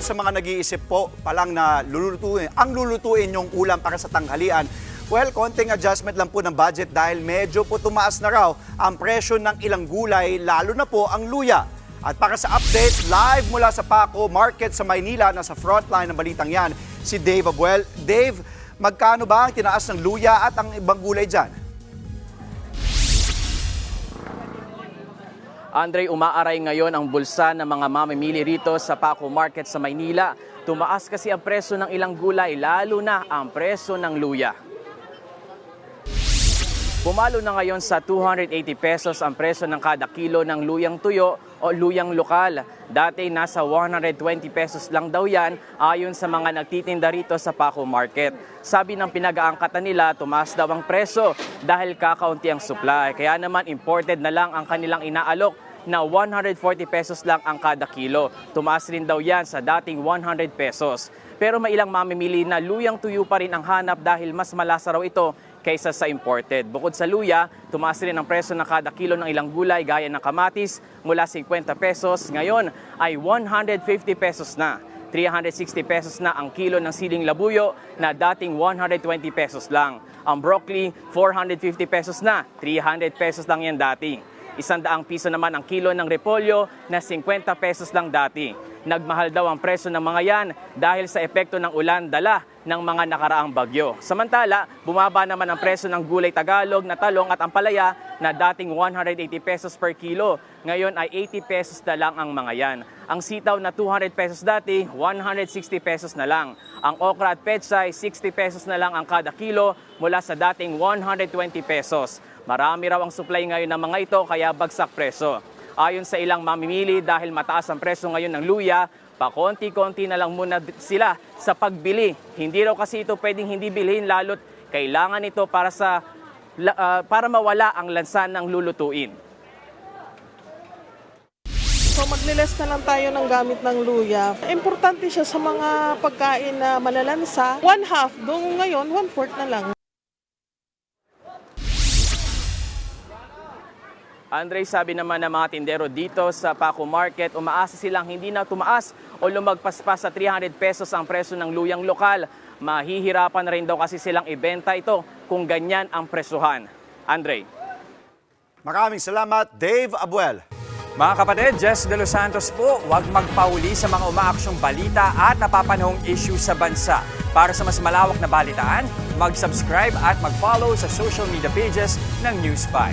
sa mga nag-iisip po palang na lulutuin yung ulam para sa tanghalian, well, konting adjustment lang po ng budget dahil medyo po tumaas na raw ang presyo ng ilang gulay, lalo na po ang luya. At para sa update, live mula sa Paco Market sa Maynila, nasa frontline ng balitang yan, si Dave Abuel. Dave, magkano ba ang tinaas ng luya at ang ibang gulay dyan? Andre, umaaray ngayon ang bulsa ng mga mamimili rito sa Paco Market sa Maynila. Tumaas kasi ang presyo ng ilang gulay, lalo na ang presyo ng luya. Pumalo na ngayon sa 280 pesos ang presyo ng kada kilo ng luyang tuyo o luyang lokal. Dati nasa 120 pesos lang daw yan ayon sa mga nagtitinda rito sa Paco Market. Sabi ng pinag-aangkatan nila, tumaas daw ang presyo dahil kakaunti ang supply. Kaya naman imported na lang ang kanilang inaalok na 140 pesos lang ang kada kilo. Tumaas rin daw yan sa dating 100 pesos. Pero may ilang mamimili na luyang tuyo pa rin ang hanap dahil mas malasa raw ito kaysa sa imported. Bukod sa luya, tumaas rin ang presyo ng kada kilo ng ilang gulay gaya ng kamatis mula 50 pesos. Ngayon ay 150 pesos na. 360 pesos na ang kilo ng siling labuyo na dating 120 pesos lang. Ang broccoli, 450 pesos na. 300 pesos lang yan dati. 100 piso naman ang kilo ng repolyo na 50 pesos lang dati. Nagmahal daw ang presyo ng mga yan dahil sa epekto ng ulan dala ng mga nakaraang bagyo. Samantala, bumaba naman ang presyo ng gulay Tagalog na talong at ampalaya na dating 180 pesos per kilo. Ngayon ay 80 pesos na lang ang mga yan. Ang sitaw na 200 pesos dati, 160 pesos na lang. Ang okra at pechay, 60 pesos na lang ang kada kilo mula sa dating 120 pesos. Marami raw ang supply ngayon ng mga ito kaya bagsak presyo. Ayon sa ilang mamimili dahil mataas ang presyo ngayon ng luya, pakonti-konti na lang muna sila sa pagbili. Hindi raw kasi ito pwedeng hindi bilhin lalo't kailangan ito para mawala ang lansa ng lulutuin. So magliles na lang tayo ng gamit ng luya. Importante siya sa mga pagkain na malalansa. 1/2, doon ngayon 1/4 na lang. Andre, sabi naman ng mga tindero dito sa Paco Market, umaasa silang hindi na tumaas o lumagpas pa sa 300 pesos ang presyo ng luyang lokal. Mahihirapan na rin daw kasi silang ibenta ito kung ganyan ang presyuhan. Andre. Maraming salamat, Dave Abuel. Mga kapatid, Jess De Los Santos po, huwag magpauli sa mga umaaksyong balita at napapanahong issue sa bansa. Para sa mas malawak na balitaan, mag-subscribe at mag-follow sa social media pages ng News 5.